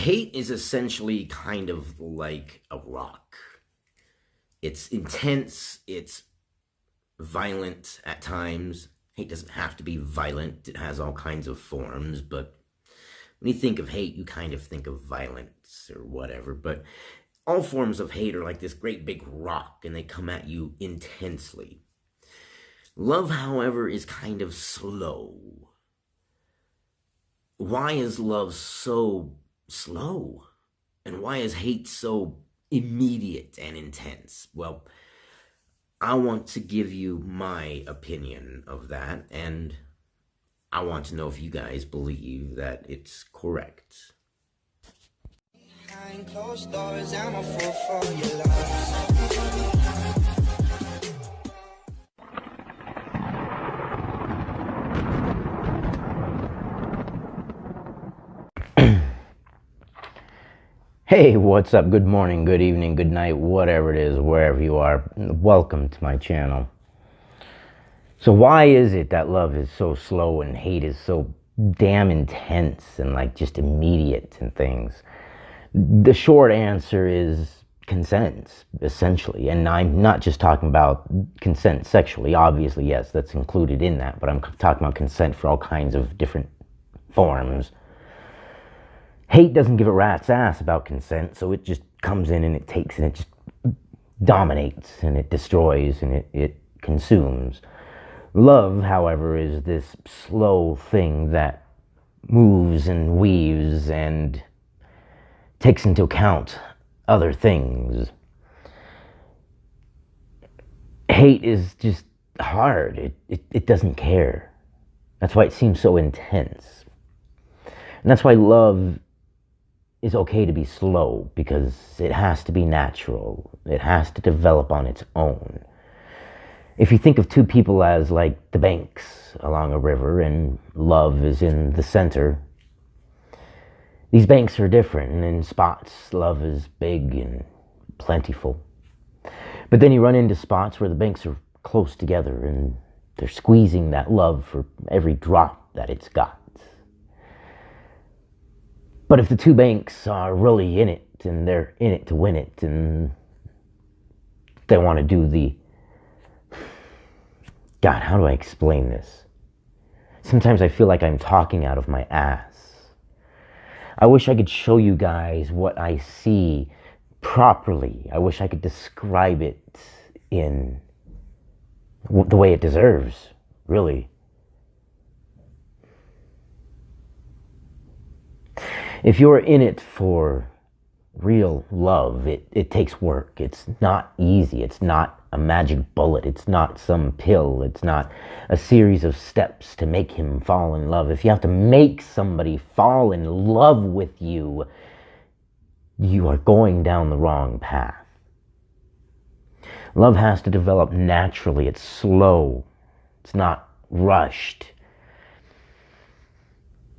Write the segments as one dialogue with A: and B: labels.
A: Hate is essentially kind of like a rock. It's intense, it's violent at times. Hate doesn't have to be violent, it has all kinds of forms, but when you think of hate, you kind of think of violence or whatever. But all forms of hate are like this great big rock, and they come at you intensely. Love, however, is kind of slow. Why is love so slow? And why is hate so immediate and intense? Well, I want to give you my opinion of that, and I want to know if you guys believe that it's correct. Behind closed doors, I'm a fool for your love.
B: Hey, what's up? Good morning, good evening, good night, whatever it is, wherever you are. Welcome to my channel. So why is it that love is so slow and hate is so damn intense and like just immediate and things? The short answer is consent, essentially. And I'm not just talking about consent sexually. Obviously, yes, that's included in that. But I'm talking about consent for all kinds of different forms. Hate doesn't give a rat's ass about consent, so it just comes in and it takes and it just dominates and it destroys and it consumes. Love, however, is this slow thing that moves and weaves and takes into account other things. Hate is just hard. It doesn't care. That's why it seems so intense. And that's why love is okay to be slow, because it has to be natural. It has to develop on its own. If you think of two people as like the banks along a river and love is in the center, these banks are different, and in spots love is big and plentiful. But then you run into spots where the banks are close together and they're squeezing that love for every drop that it's got. But if the two banks are really in it, and they're in it to win it, and they want to do the... God, how do I explain this? Sometimes I feel like I'm talking out of my ass. I wish I could show you guys what I see properly. I wish I could describe it in the way it deserves, really. If you're in it for real love, it takes work. It's not easy. It's not a magic bullet. It's not some pill. It's not a series of steps to make him fall in love. If you have to make somebody fall in love with you, you are going down the wrong path. Love has to develop naturally. It's slow. It's not rushed.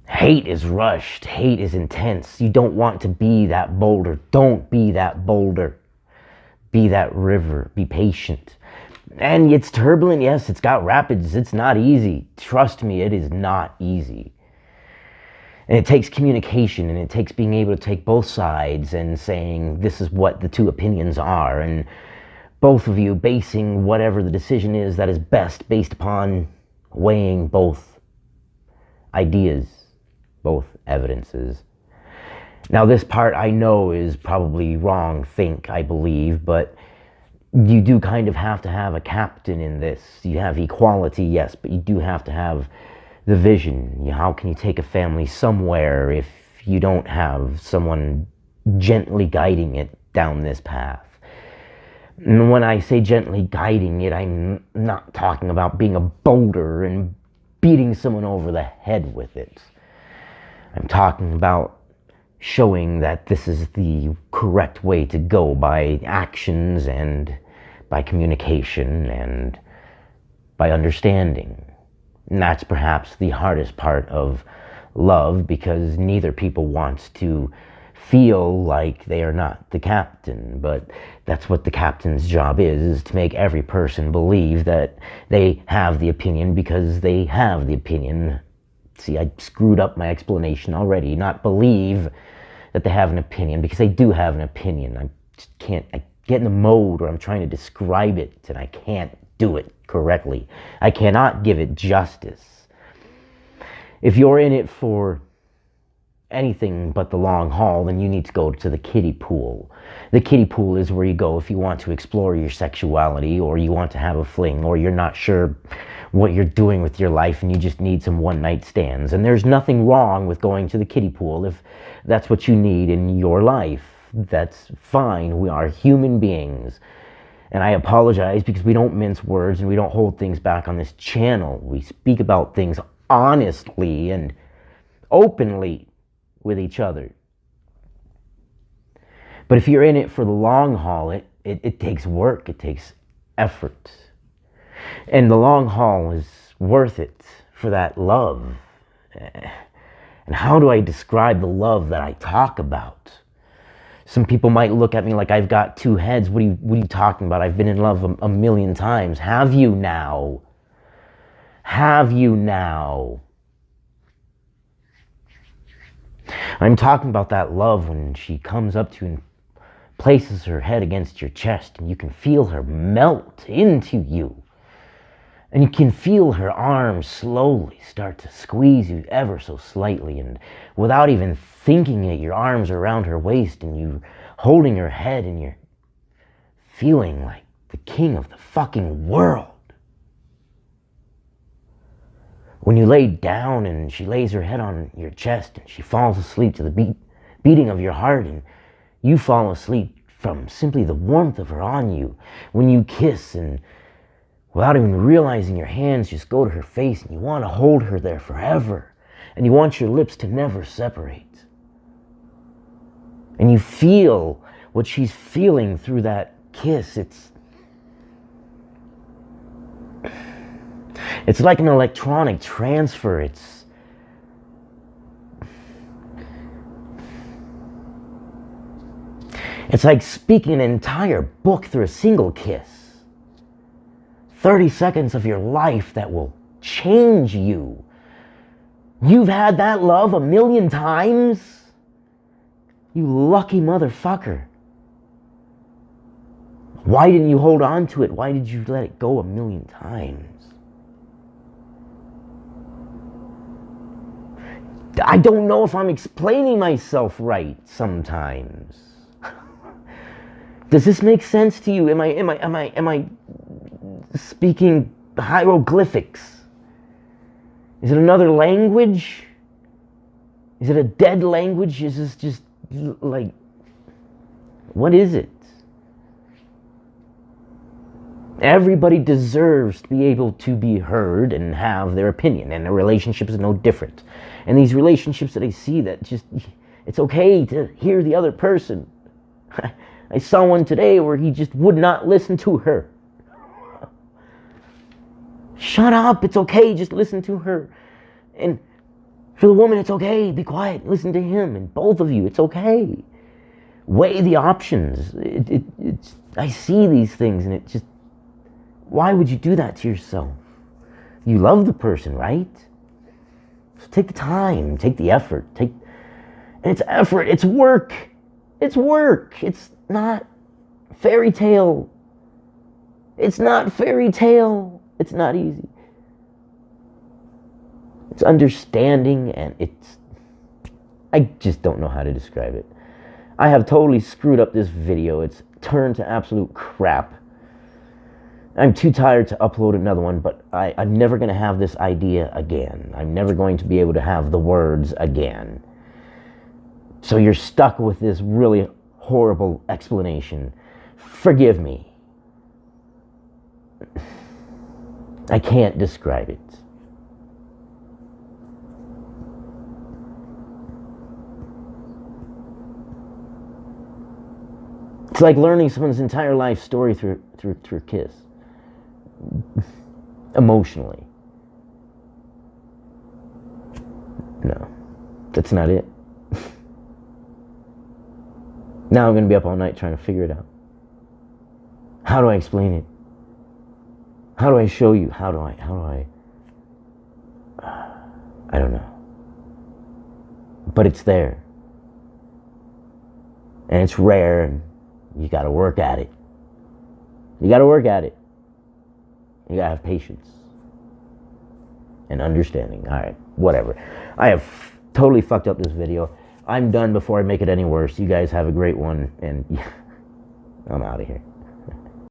B: Hate is rushed. Hate is intense. You don't want to be that boulder. Don't be that boulder. Be that river. Be patient. And it's turbulent. Yes, it's got rapids. It's not easy. Trust me, it is not easy. And it takes communication, and it takes being able to take both sides and saying this is what the two opinions are, and both of you basing whatever the decision is that is best based upon weighing both ideas, both evidences. Now this part I know is probably wrong, I believe, but you do kind of have to have a captain in this. You have equality, yes, but you do have to have the vision. How can you take a family somewhere if you don't have someone gently guiding it down this path? And when I say gently guiding it, I'm not talking about being a boulder and beating someone over the head with it. I'm talking about showing that this is the correct way to go by actions and by communication and by understanding. And that's perhaps the hardest part of love, because neither people wants to feel like they are not the captain, but that's what the captain's job is to make every person believe that they have the opinion because they have the opinion. See, I screwed up my explanation already. Not believe, that they have an opinion, because they do have an opinion. I just can't, I get in the mode where I'm trying to describe it and I can't do it correctly. I cannot give it justice. If you're in it for anything but the long haul, then you need to go to the kiddie pool. The kiddie pool is where you go if you want to explore your sexuality, or you want to have a fling, or you're not sure what you're doing with your life and you just need some one-night stands. And there's nothing wrong with going to the kiddie pool if that's what you need in your life. That's fine. We are human beings. And I apologize because we don't mince words and we don't hold things back on this channel. We speak about things honestly and openly with each other. But if you're in it for the long haul, it takes work, it takes effort. And the long haul is worth it for that love. And how do I describe the love that I talk about? Some people might look at me like I've got two heads. What are you talking about? I've been in love a million times. Have you now? Have you now? I'm talking about that love when she comes up to you and places her head against your chest and you can feel her melt into you. And you can feel her arms slowly start to squeeze you ever so slightly, and without even thinking it, your arms are around her waist and you holding her head and you're feeling like the king of the fucking world. When you lay down and she lays her head on your chest and she falls asleep to the beating of your heart, and you fall asleep from simply the warmth of her on you. When you kiss and without even realizing, your hands just go to her face and you want to hold her there forever. And you want your lips to never separate. And you feel what she's feeling through that kiss. It's like an electronic transfer. It's like speaking an entire book through a single kiss. 30 seconds of your life that will change you. You've had that love 1,000,000 times? You lucky motherfucker. Why didn't you hold on to it? Why did you let it go 1,000,000 times? I don't know if I'm explaining myself right sometimes. Does this make sense to you? Am I speaking hieroglyphics? Is it another language? Is it a dead language? Is this just like, what is it? Everybody deserves to be able to be heard and have their opinion, and a relationship is no different. And these relationships that I see, that just, it's okay to hear the other person. I saw one today where he just would not listen to her. Shut up, it's okay, just listen to her. And for the woman, it's okay, be quiet, listen to him. And both of you, it's okay. Weigh the options. I see these things and it just, why would you do that to yourself? You love the person, right? So take the time, take the effort, and it's effort, it's work. It's work. It's not fairy tale. It's not fairy tale. It's not easy. It's understanding, and I just don't know how to describe it. I have totally screwed up this video. It's turned to absolute crap. I'm too tired to upload another one, but I'm never going to have this idea again. I'm never going to be able to have the words again. So you're stuck with this really horrible explanation. Forgive me. I can't describe it. It's like learning someone's entire life story through a kiss. Emotionally. No, that's not it. Now I'm going to be up all night trying to figure it out. How do I explain it? How do I show you? How do I don't know. But it's there. And it's rare, and you got to work at it. You got to work at it. You got to have patience and understanding. All right, whatever. I have totally fucked up this video. I'm done before I make it any worse. You guys have a great one, and I'm out of here.